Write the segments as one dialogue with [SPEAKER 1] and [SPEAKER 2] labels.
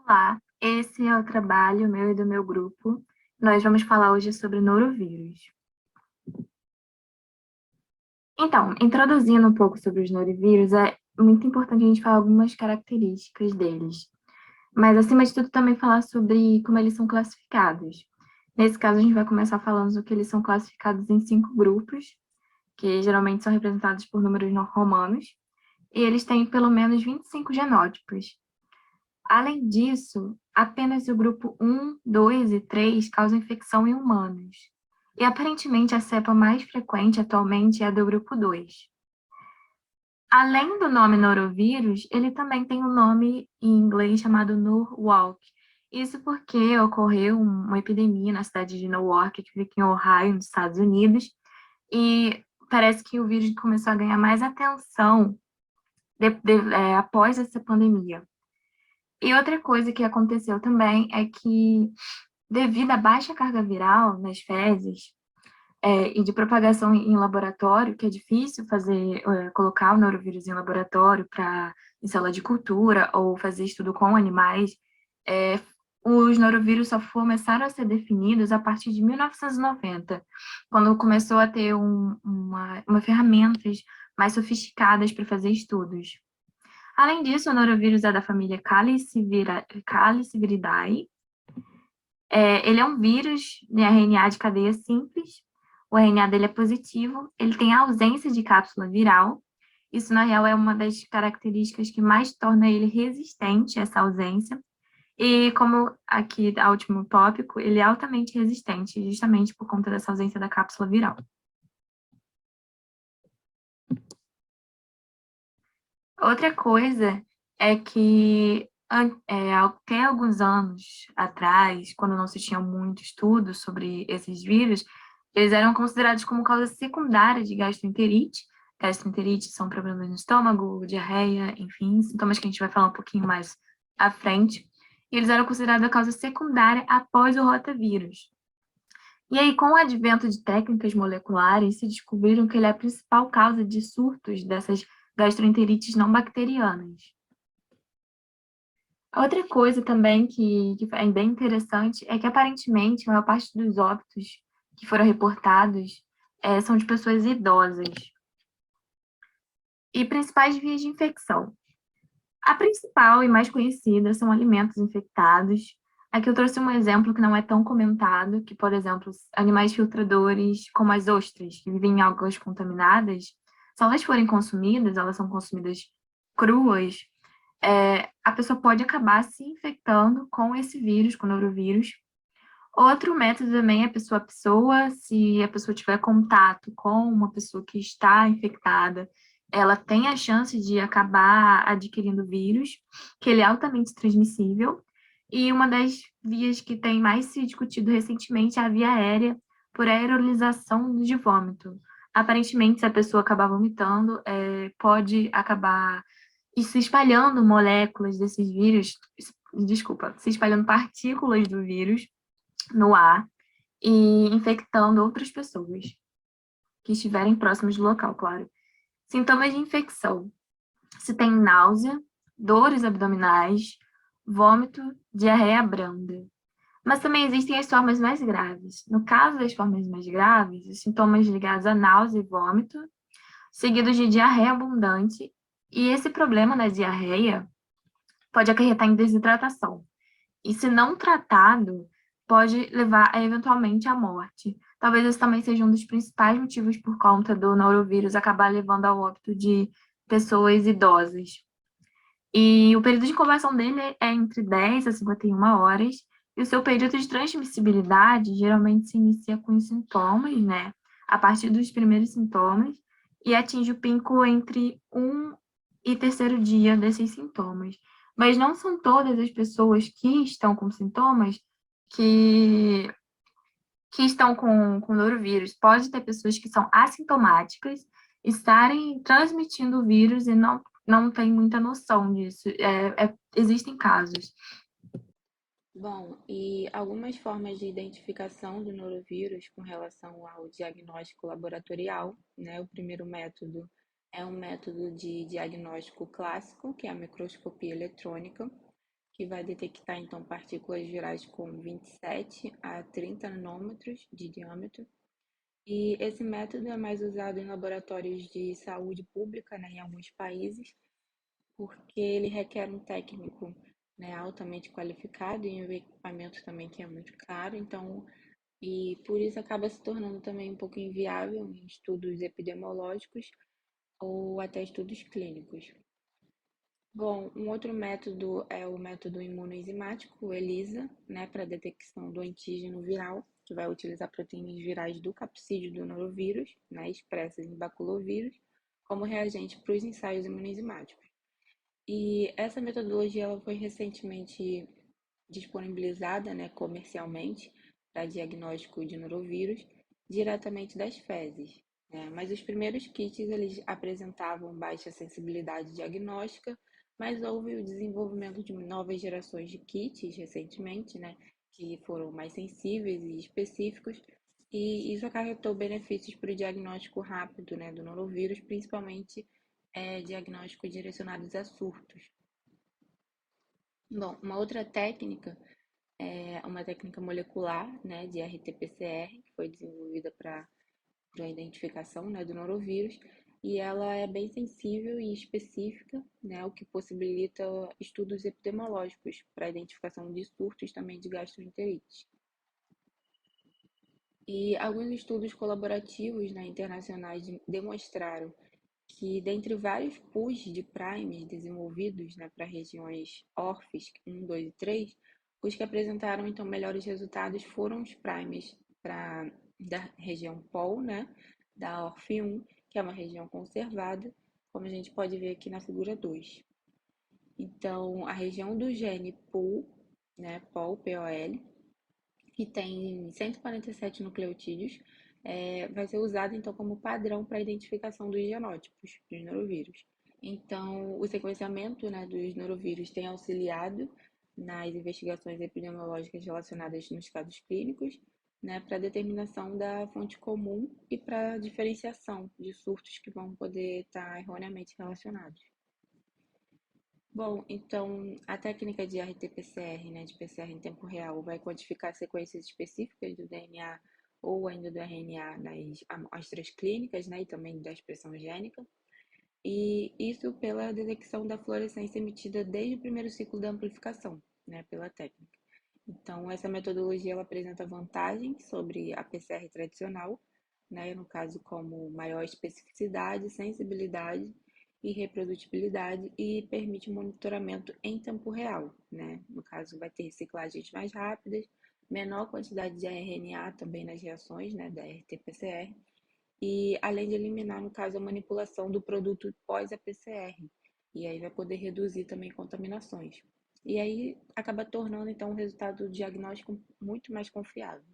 [SPEAKER 1] Olá, esse é o trabalho meu e do meu grupo. Nós vamos falar hoje sobre norovírus. Então, introduzindo um pouco sobre os norovírus, é muito importante a gente falar algumas características deles. Mas, acima de tudo, também falar sobre como eles são classificados. Nesse caso, a gente vai começar falando do que eles são classificados em 5 grupos, que geralmente são representados por números romanos, e eles têm pelo menos 25 genótipos. Além disso, apenas o grupo 1, 2 e 3 causam infecção em humanos. E aparentemente a cepa mais frequente atualmente é a do grupo 2. Além do nome norovírus, ele também tem um nome em inglês chamado Norwalk. Isso porque ocorreu uma epidemia na cidade de Newark, que fica em Ohio, nos Estados Unidos, e parece que o vírus começou a ganhar mais atenção após essa pandemia. E outra coisa que aconteceu também é que, devido à baixa carga viral nas fezes e de propagação em laboratório, que é difícil colocar o norovírus em laboratório em sala de cultura ou fazer estudo com animais, é, os norovírus só começaram a ser definidos a partir de 1990, quando começou a ter uma ferramentas mais sofisticadas para fazer estudos. Além disso, o norovírus é da família Caliciviridae. Ele é um vírus de RNA de cadeia simples. O RNA dele é positivo. Ele tem ausência de cápsula viral. Isso, na real, é uma das características que mais torna ele resistente, essa ausência. E como aqui, o último tópico, ele é altamente resistente, justamente por conta dessa ausência da cápsula viral. Outra coisa é que até alguns anos atrás, quando não se tinha muito estudo sobre esses vírus, eles eram considerados como causa secundária de gastroenterite. Gastroenterite são problemas no estômago, diarreia, enfim, sintomas que a gente vai falar um pouquinho mais à frente. E eles eram considerados a causa secundária após o rotavírus. E aí, com o advento de técnicas moleculares, se descobriram que ele é a principal causa de surtos dessas gastroenterites não bacterianas. Outra coisa também que é bem interessante é que, aparentemente, a maior parte dos óbitos que foram reportados são de pessoas idosas. E principais vias de infecção. A principal e mais conhecida são alimentos infectados. Aqui eu trouxe um exemplo que não é tão comentado, que, por exemplo, animais filtradores, como as ostras, que vivem em águas contaminadas, se elas forem consumidas, elas são consumidas cruas, a pessoa pode acabar se infectando com esse vírus, com o norovírus. Outro método também é pessoa a pessoa, se a pessoa tiver contato com uma pessoa que está infectada, ela tem a chance de acabar adquirindo vírus, que ele é altamente transmissível. E uma das vias que tem mais se discutido recentemente é a via aérea, por aerolização de vômito. Aparentemente, se a pessoa acabar vomitando, pode acabar se espalhando moléculas desses vírus, desculpa, se espalhando partículas do vírus no ar e infectando outras pessoas que estiverem próximas do local, claro. Sintomas de infecção: se tem náusea, dores abdominais, vômito, diarreia branda. Mas também existem as formas mais graves. No caso das formas mais graves, os sintomas ligados a náusea e vômito, seguidos de diarreia abundante, e esse problema da diarreia pode acarretar em desidratação. E se não tratado, pode levar eventualmente à morte. Talvez esse também seja um dos principais motivos por conta do norovírus acabar levando ao óbito de pessoas idosas. E o período de incubação dele é entre 10 a 51 horas, e o seu período de transmissibilidade geralmente se inicia com os sintomas, né? A partir dos primeiros sintomas, e atinge o pico entre e terceiro dia desses sintomas. Mas não são todas as pessoas que estão com sintomas que, que estão com norovírus. Pode ter pessoas que são assintomáticas, estarem transmitindo o vírus e não tem muita noção disso. Existem casos.
[SPEAKER 2] Bom, e algumas formas de identificação do norovírus com relação ao diagnóstico laboratorial, né? O primeiro método é um método de diagnóstico clássico, que é a microscopia eletrônica, que vai detectar então partículas virais com 27 a 30 nanômetros de diâmetro. E esse método é mais usado em laboratórios de saúde pública, né, em alguns países, porque ele requer um técnico, né, altamente qualificado e um equipamento também que é muito caro, então, e por isso acaba se tornando também um pouco inviável em estudos epidemiológicos ou até estudos clínicos. Bom, um outro método é o método imunoenzimático, o ELISA, né, para detecção do antígeno viral, que vai utilizar proteínas virais do capsídeo do norovírus, né, expressas em baculovírus, como reagente para os ensaios imunoenzimáticos. E essa metodologia ela foi recentemente disponibilizada, né, comercialmente para diagnóstico de norovírus diretamente das fezes, né? Mas os primeiros kits eles apresentavam baixa sensibilidade diagnóstica, mas houve o desenvolvimento de novas gerações de kits recentemente, né, que foram mais sensíveis e específicos, e isso acarretou benefícios para o diagnóstico rápido, né, do norovírus, principalmente diagnóstico direcionados a surtos. Bom, uma outra técnica é uma técnica molecular, né, de RT-PCR, que foi desenvolvida para a identificação, né, do norovírus, e ela é bem sensível e específica, né, o que possibilita estudos epidemiológicos para a identificação de surtos também de gastroenterite. E alguns estudos colaborativos, né, internacionais demonstraram que dentre vários pools de primes desenvolvidos, né, para regiões ORFs 1, 2 e 3, os que apresentaram então melhores resultados foram os primes da região POL, né, da ORF 1, que é uma região conservada, como a gente pode ver aqui na figura 2. Então, a região do gene POL, né, POL, POL, que tem 147 nucleotídeos, vai ser usado então como padrão para a identificação dos genótipos dos norovírus. Então, o sequenciamento, né, dos norovírus tem auxiliado nas investigações epidemiológicas relacionadas nos casos clínicos, né, para a determinação da fonte comum e para a diferenciação de surtos que vão poder estar erroneamente relacionados. Bom, então a técnica de RT-PCR, né, de PCR em tempo real, vai quantificar sequências específicas do DNA ou ainda do RNA nas amostras clínicas, né, e também da expressão gênica, e isso pela detecção da fluorescência emitida desde o primeiro ciclo da amplificação, né, pela técnica. Então, essa metodologia ela apresenta vantagens sobre a PCR tradicional, né, no caso como maior especificidade, sensibilidade e reprodutibilidade e permite monitoramento em tempo real, né? No caso vai ter reciclagens mais rápidas, menor quantidade de RNA também nas reações, né, da RT-PCR, e além de eliminar, no caso, a manipulação do produto pós a PCR, e aí vai poder reduzir também contaminações. E aí acaba tornando então o resultado do diagnóstico muito mais confiável.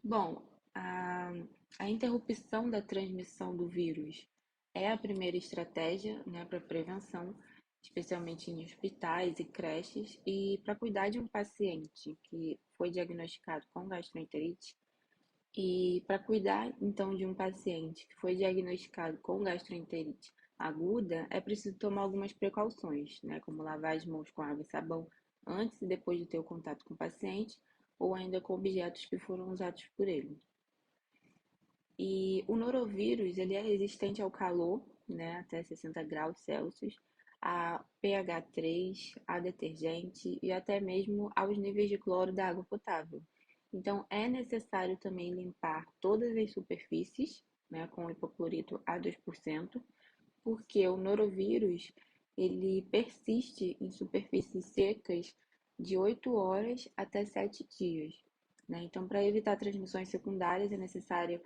[SPEAKER 2] Bom, a interrupção da transmissão do vírus é a primeira estratégia, né, para prevenção, especialmente em hospitais e creches, e para cuidar de um paciente que foi diagnosticado com gastroenterite. E para cuidar então de um paciente que foi diagnosticado com gastroenterite aguda, é preciso tomar algumas precauções, né, como lavar as mãos com água e sabão antes e depois de ter o contato com o paciente, ou ainda com objetos que foram usados por ele. E o norovírus, ele é resistente ao calor, né, até 60 graus Celsius, a pH 3, a detergente e até mesmo aos níveis de cloro da água potável. Então, é necessário também limpar todas as superfícies, né, com hipoclorito a 2%, porque o norovírus, ele persiste em superfícies secas de 8 horas até 7 dias, né? Então, para evitar transmissões secundárias, é necessário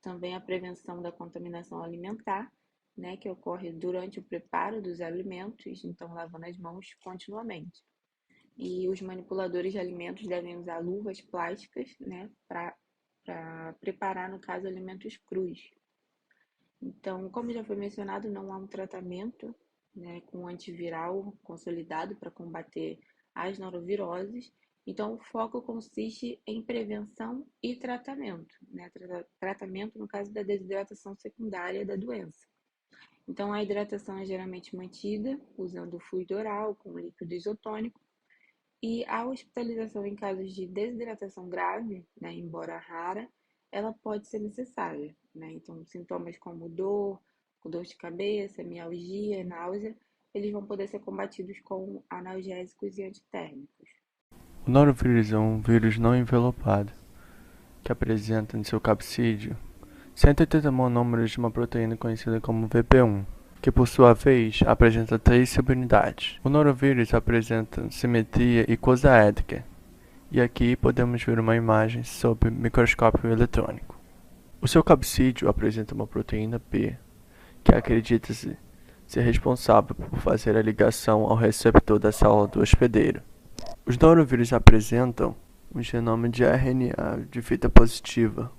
[SPEAKER 2] também a prevenção da contaminação alimentar, né, que ocorre durante o preparo dos alimentos, então lavando as mãos continuamente. E os manipuladores de alimentos devem usar luvas plásticas, né, para preparar, no caso, alimentos crus. Então, como já foi mencionado, não há um tratamento, né, com antiviral consolidado para combater as noroviroses. Então, o foco consiste em prevenção e tratamento, né? Tratamento no caso da desidratação secundária da doença. Então, a hidratação é geralmente mantida usando fluido oral com líquido isotônico e a hospitalização em casos de desidratação grave, né, embora rara, ela pode ser necessária, né? Então, sintomas como dor de cabeça, mialgia, náusea, eles vão poder ser combatidos com analgésicos e antitérmicos.
[SPEAKER 3] O norovírus é um vírus não envelopado, que apresenta em seu capsídeo 180 monômeros de uma proteína conhecida como VP1, que por sua vez apresenta 3 subunidades. O norovírus apresenta simetria icosaédrica, e aqui podemos ver uma imagem sob microscópio eletrônico. O seu capsídeo apresenta uma proteína P, que acredita-se ser responsável por fazer a ligação ao receptor da célula do hospedeiro. Os norovírus apresentam um genoma de RNA de fita positiva,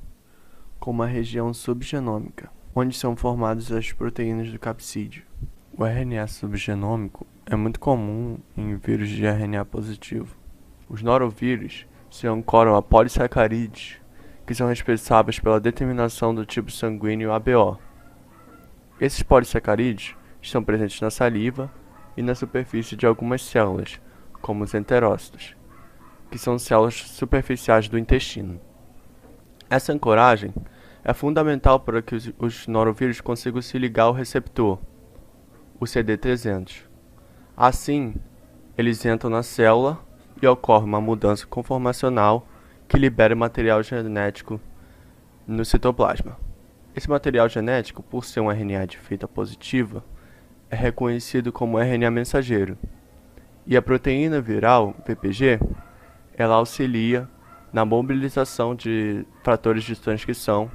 [SPEAKER 3] com uma região subgenômica, onde são formadas as proteínas do capsídeo. O RNA subgenômico é muito comum em vírus de RNA positivo. Os norovírus se ancoram a polissacarídeos, que são responsáveis pela determinação do tipo sanguíneo ABO. Esses polissacarídeos estão presentes na saliva e na superfície de algumas células, como os enterócitos, que são células superficiais do intestino. Essa ancoragem é fundamental para que os norovírus consigam se ligar ao receptor, o CD300. Assim, eles entram na célula e ocorre uma mudança conformacional que libera material genético no citoplasma. Esse material genético, por ser um RNA de fita positiva, é reconhecido como RNA mensageiro. E a proteína viral, PPG, ela auxilia na mobilização de fatores de transcrição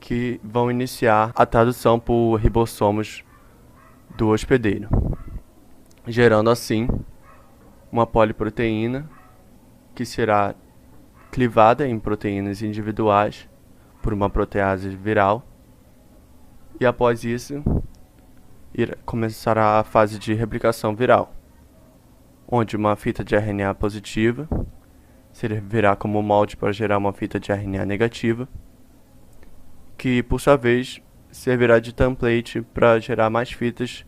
[SPEAKER 3] que vão iniciar a tradução por ribossomos do hospedeiro, gerando assim uma poliproteína que será clivada em proteínas individuais por uma protease viral, e após isso começará a fase de replicação viral, onde uma fita de RNA positiva servirá como molde para gerar uma fita de RNA negativa, que por sua vez servirá de template para gerar mais fitas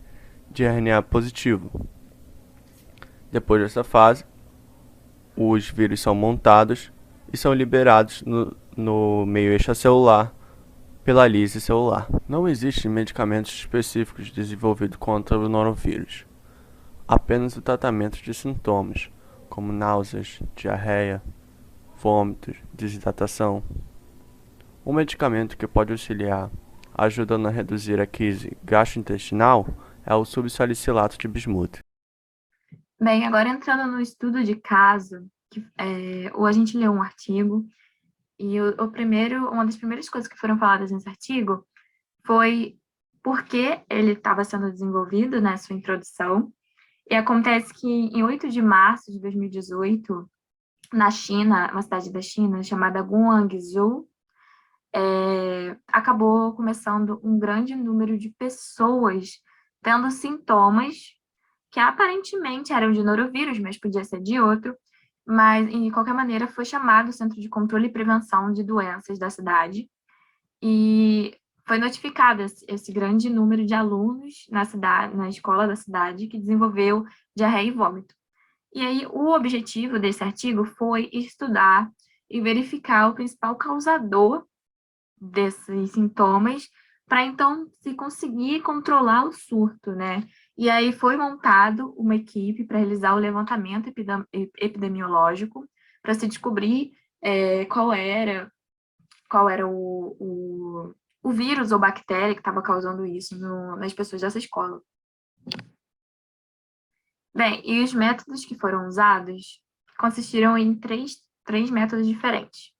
[SPEAKER 3] de RNA positivo. Depois dessa fase, os vírus são montados e são liberados no meio extracelular pela lise celular. Não existem medicamentos específicos desenvolvidos contra o norovírus, apenas o tratamento de sintomas, como náuseas, diarreia, vômitos, desidratação. Um medicamento que pode auxiliar, ajudando a reduzir a crise gastrointestinal, é o subsalicilato de bismuto.
[SPEAKER 1] Bem, agora entrando no estudo de caso, ou a gente leu um artigo, e uma das primeiras coisas que foram faladas nesse artigo foi por que ele estava sendo desenvolvido, né, sua introdução. E acontece que em 8 de março de 2018, na China, uma cidade da China chamada Guangzhou, acabou começando um grande número de pessoas tendo sintomas que aparentemente eram de norovírus, mas podia ser de outro, mas, de qualquer maneira, foi chamado o Centro de Controle e Prevenção de Doenças da cidade, e foi notificado esse grande número de alunos na escola da cidade, que desenvolveu diarreia e vômito. E aí, o objetivo desse artigo foi estudar e verificar o principal causador desses sintomas, para então se conseguir controlar o surto, né? E aí foi montado uma equipe para realizar o levantamento epidemiológico, para se descobrir qual era o vírus ou bactéria que estava causando isso nas pessoas dessa escola. Bem, e os métodos que foram usados consistiram em três métodos diferentes.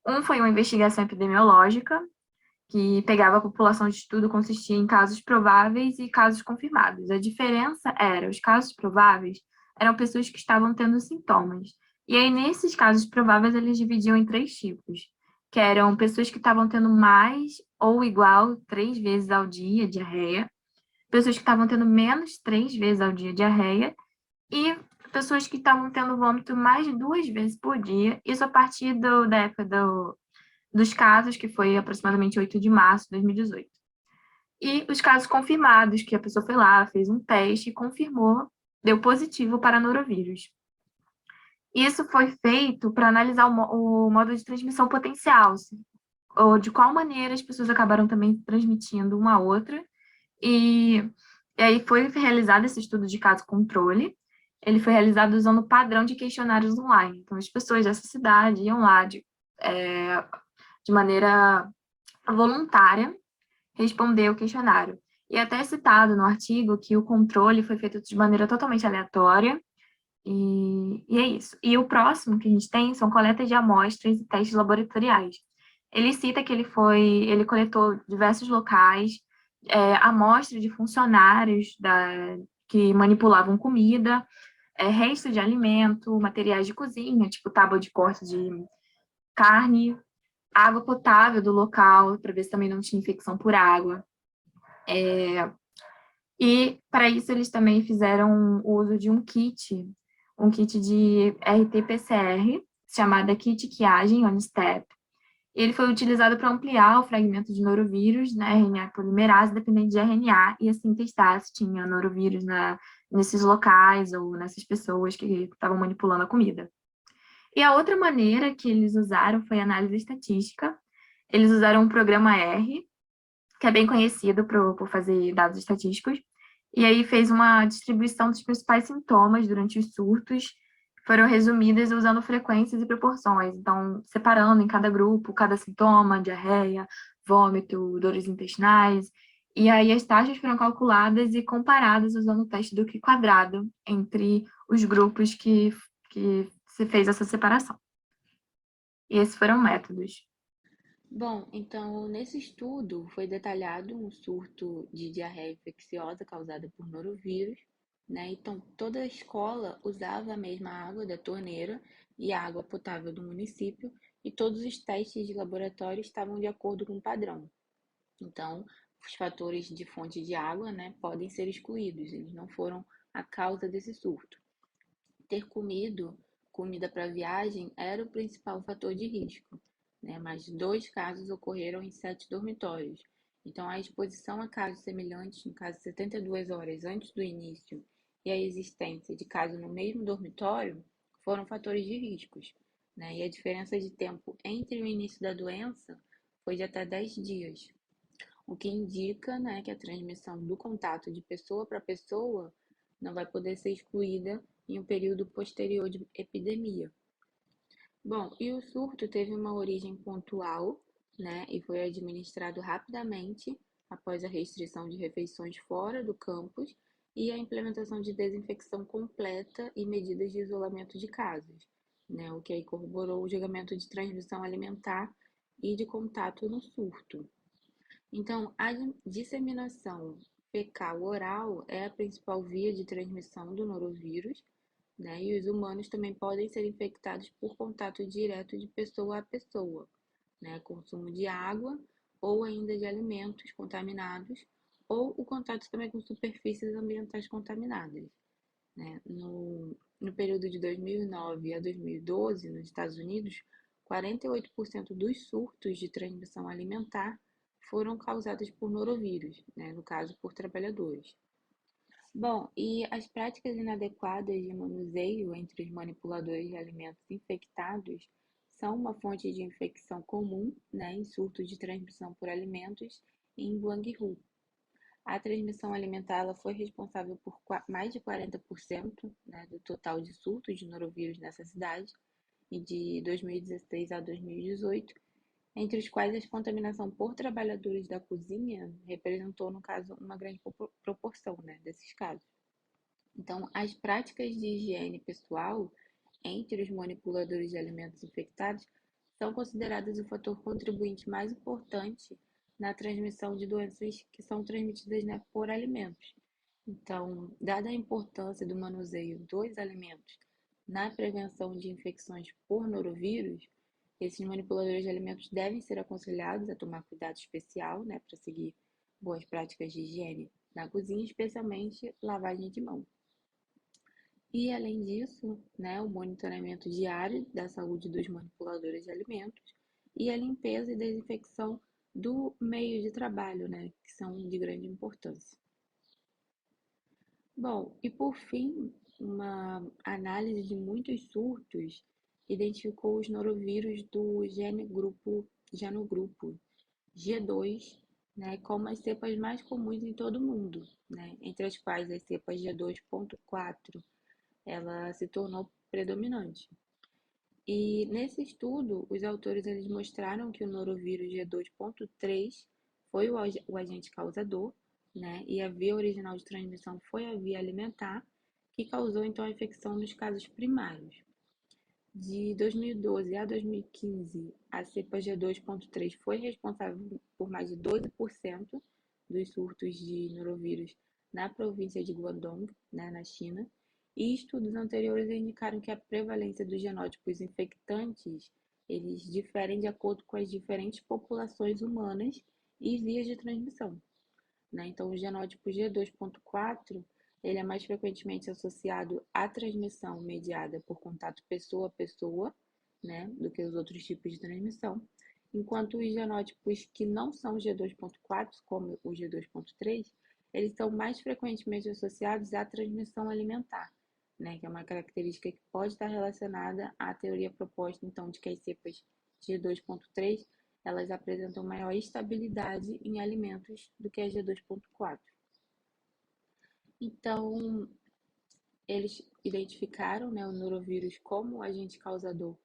[SPEAKER 1] Um foi uma investigação epidemiológica, que pegava a população de estudo, consistia em casos prováveis e casos confirmados. A diferença era, os casos prováveis eram pessoas que estavam tendo sintomas. E aí, nesses casos prováveis, eles dividiam em 3 tipos, que eram pessoas que estavam tendo mais ou igual 3 vezes ao dia diarreia, pessoas que estavam tendo menos 3 vezes ao dia diarreia, e pessoas que estavam tendo vômito mais de 2 vezes por dia, isso a partir da época dos casos, que foi aproximadamente 8 de março de 2018. E os casos confirmados, que a pessoa foi lá, fez um teste e confirmou, deu positivo para norovírus. Isso foi feito para analisar o modo de transmissão potencial, ou de qual maneira as pessoas acabaram também transmitindo uma a outra. E, e aí foi realizado esse estudo de caso controle. Ele foi realizado usando o padrão de questionários online. Então, as pessoas dessa cidade iam lá de maneira voluntária responder o questionário. E até é citado no artigo que o controle foi feito de maneira totalmente aleatória, e é isso. E o próximo que a gente tem são coletas de amostras e testes laboratoriais. Ele cita que ele coletou diversos locais, amostras de funcionários que manipulavam comida, resto de alimento, materiais de cozinha, tipo tábua de corte de carne, água potável do local, para ver se também não tinha infecção por água. E para isso eles também fizeram o uso de um kit de RT-PCR, chamada Kit Quiagem on Step. Ele foi utilizado para ampliar o fragmento de norovírus na RNA polimerase dependente de RNA e assim testar se tinha norovírus nesses locais ou nessas pessoas que estavam manipulando a comida. E a outra maneira que eles usaram foi análise estatística. Eles usaram um programa R, que é bem conhecido por fazer dados estatísticos, e aí fez uma distribuição dos principais sintomas durante os surtos, foram resumidas usando frequências e proporções, então separando em cada grupo, cada sintoma, diarreia, vômito, dores intestinais, e aí as taxas foram calculadas e comparadas usando o teste do Q-quadrado entre os grupos que se fez essa separação. E esses foram métodos.
[SPEAKER 2] Bom, então nesse estudo foi detalhado um surto de diarreia infecciosa causada por norovírus, né? Então toda a escola usava a mesma água da torneira e a água potável do município, e todos os testes de laboratório estavam de acordo com o padrão. Então, os fatores de fonte de água, né, podem ser excluídos, eles não foram a causa desse surto. Ter comido comida para viagem era o principal fator de risco, né? Mas 2 casos ocorreram em 7 dormitórios. Então, a exposição a casos semelhantes, no caso 72 horas antes do início, e a existência de caso no mesmo dormitório, foram fatores de riscos, né? E a diferença de tempo entre o início da doença foi de até 10 dias, o que indica, né, que a transmissão do contato de pessoa para pessoa não vai poder ser excluída em um período posterior de epidemia. Bom, e o surto teve uma origem pontual, né, e foi administrado rapidamente após a restrição de refeições fora do campus e a implementação de desinfecção completa e medidas de isolamento de casas, né, o que aí corroborou o julgamento de transmissão alimentar e de contato no surto. Então, a disseminação fecal oral é a principal via de transmissão do norovírus, né? E os humanos também podem ser infectados por contato direto de pessoa a pessoa, né? Consumo de água ou ainda de alimentos contaminados, ou o contato também com superfícies ambientais contaminadas, né? No período de 2009 a 2012, nos Estados Unidos, 48% dos surtos de transmissão alimentar foram causados por norovírus, né? No caso, por trabalhadores. Bom, e as práticas inadequadas de manuseio entre os manipuladores de alimentos infectados são uma fonte de infecção comum, né, em surtos de transmissão por alimentos em Guangzhou. A transmissão alimentar ela foi responsável por mais de 40%, né, do total de surtos de norovírus nessa cidade, e de 2016 a 2018, entre os quais a contaminação por trabalhadores da cozinha representou, no caso, uma grande proporção, né, desses casos. Então, as práticas de higiene pessoal entre os manipuladores de alimentos infectados são consideradas o fator contribuinte mais importante na transmissão de doenças que são transmitidas, né, por alimentos. Então, dada a importância do manuseio dos alimentos na prevenção de infecções por norovírus, esses manipuladores de alimentos devem ser aconselhados a tomar cuidado especial, né, para seguir boas práticas de higiene na cozinha, especialmente lavagem de mão. E, além disso, né, o monitoramento diário da saúde dos manipuladores de alimentos e a limpeza e desinfecção do meio de trabalho, né, que são de grande importância. Bom, e por fim, uma análise de muitos surtos identificou os norovírus do genogrupo G2, né, como as cepas mais comuns em todo o mundo, né, entre as quais as cepas G2.4, ela se tornou predominante. E nesse estudo, os autores eles mostraram que o norovírus G2.3 foi o agente causador, né? E a via original de transmissão foi a via alimentar, que causou então a infecção nos casos primários. De 2012 a 2015, a cepa G2.3 foi responsável por mais de 12% dos surtos de norovírus na província de Guangdong, né, na China, e estudos anteriores indicaram que a prevalência dos genótipos infectantes eles diferem de acordo com as diferentes populações humanas e vias de transmissão, né? Então, o genótipo G2.4 ele é mais frequentemente associado à transmissão mediada por contato pessoa a pessoa, né, do que os outros tipos de transmissão, enquanto os genótipos que não são G2.4, como o G2.3, eles são mais frequentemente associados à transmissão alimentar, né, que é uma característica que pode estar relacionada à teoria proposta, então, de que as cepas G2.3 elas apresentam maior estabilidade em alimentos do que a G2.4. Então, eles identificaram, né, o norovírus como o agente causador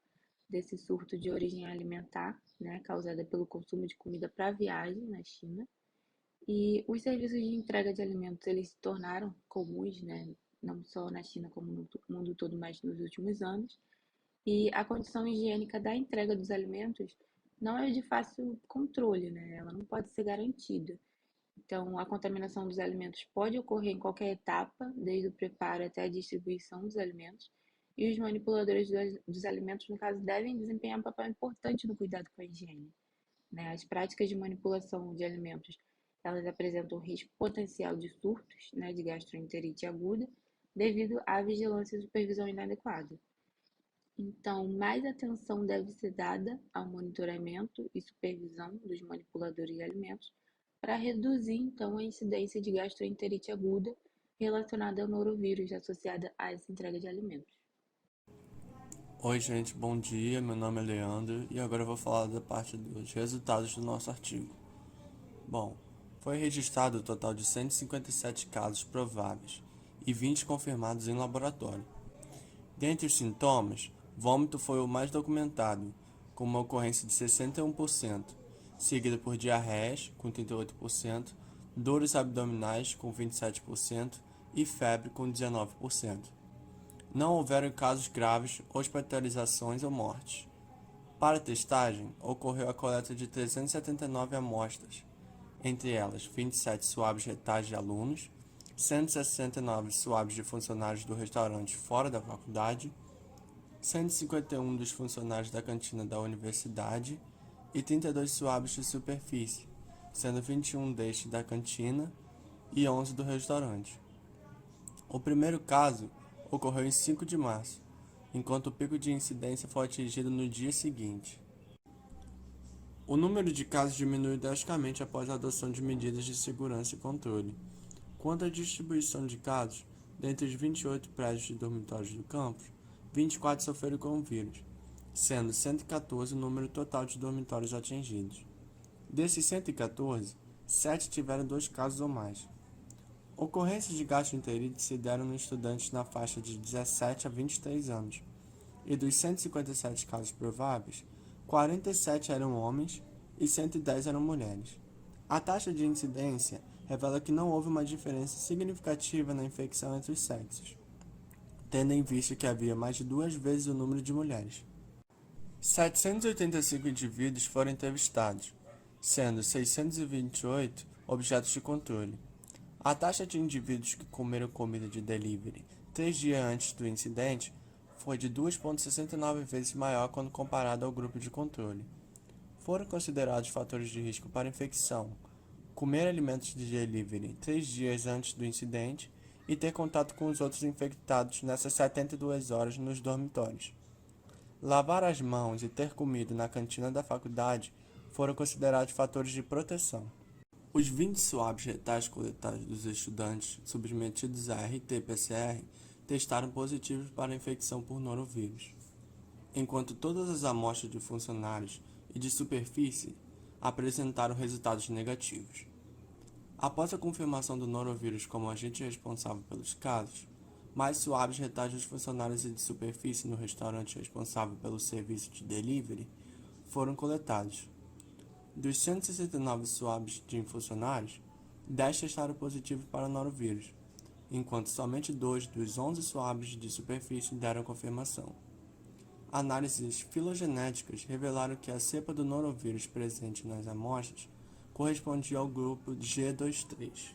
[SPEAKER 2] desse surto de origem alimentar, né, causada pelo consumo de comida para viagem na China. E os serviços de entrega de alimentos eles se tornaram comuns, né, não só na China como no mundo todo, mas nos últimos anos. E a condição higiênica da entrega dos alimentos não é de fácil controle, né? Ela não pode ser garantida. Então, a contaminação dos alimentos pode ocorrer em qualquer etapa, desde o preparo até a distribuição dos alimentos, e os manipuladores dos alimentos, no caso, devem desempenhar um papel importante no cuidado com a higiene, né? As práticas de manipulação de alimentos, elas apresentam risco potencial de surtos, né, de gastroenterite aguda, devido à vigilância e supervisão inadequada. Então, mais atenção deve ser dada ao monitoramento e supervisão dos manipuladores de alimentos para reduzir, então, a incidência de gastroenterite aguda relacionada ao norovírus associada a essa entrega de alimentos.
[SPEAKER 3] Oi, gente, bom dia. Meu nome é Leandro e agora eu vou falar da parte dos resultados do nosso artigo. Bom, foi registrado o total de 157 casos prováveis e 20 confirmados em laboratório. Dentre os sintomas, vômito foi o mais documentado, com uma ocorrência de 61%, seguido por diarreias, com 38%, dores abdominais, com 27% e febre, com 19%. Não houveram casos graves, hospitalizações ou mortes. Para a testagem, ocorreu a coleta de 379 amostras, entre elas 27 suaves retais de alunos, 169 suaves de funcionários do restaurante fora da faculdade, 151 dos funcionários da cantina da universidade e 32 suaves de superfície, sendo 21 destes da cantina e 11 do restaurante. O primeiro caso ocorreu em 5 de março, enquanto o pico de incidência foi atingido no dia seguinte. O número de casos diminuiu drasticamente após a adoção de medidas de segurança e controle. Quanto à distribuição de casos, dentre os 28 prédios de dormitórios do campus, 24 sofreram com o vírus, sendo 114 o número total de dormitórios atingidos. Desses 114, 7 tiveram 2 casos ou mais. Ocorrências de gastroenterite se deram nos estudantes na faixa de 17 a 23 anos, e dos 157 casos prováveis, 47 eram homens e 110 eram mulheres. A taxa de incidência revela que não houve uma diferença significativa na infecção entre os sexos, tendo em vista que havia mais de 2 vezes o número de mulheres. 785 indivíduos foram entrevistados, sendo 628 objetos de controle. A taxa de indivíduos que comeram comida de delivery 3 dias antes do incidente foi de 2,69 vezes maior quando comparado ao grupo de controle. Foram considerados fatores de risco para infecção comer alimentos de delivery 3 dias antes do incidente e ter contato com os outros infectados nessas 72 horas nos dormitórios. Lavar as mãos e ter comido na cantina da faculdade foram considerados fatores de proteção. Os 20 swabs retais coletados dos estudantes submetidos a RT-PCR testaram positivos para a infecção por norovírus, enquanto todas as amostras de funcionários e de superfície apresentaram resultados negativos. Após a confirmação do norovírus como agente responsável pelos casos, mais swabs retais dos funcionários e de superfície no restaurante responsável pelo serviço de delivery foram coletados. Dos 169 swabs de funcionários, 10 testaram positivo para norovírus, enquanto somente 2 dos 11 swabs de superfície deram confirmação. Análises filogenéticas revelaram que a cepa do norovírus presente nas amostras correspondia ao grupo G23.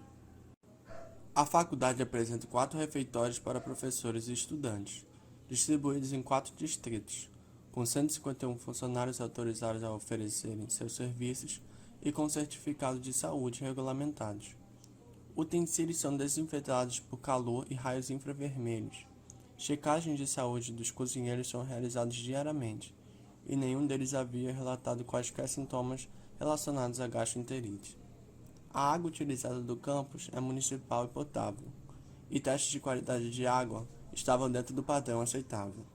[SPEAKER 3] A faculdade apresenta 4 refeitórios para professores e estudantes, distribuídos em 4 distritos, com 151 funcionários autorizados a oferecerem seus serviços e com certificados de saúde regulamentados. Utensílios são desinfetados por calor e raios infravermelhos. Checagens de saúde dos cozinheiros são realizadas diariamente, e nenhum deles havia relatado quaisquer sintomas relacionados à gastroenterite. A água utilizada do campus é municipal e potável, e testes de qualidade de água estavam dentro do padrão aceitável.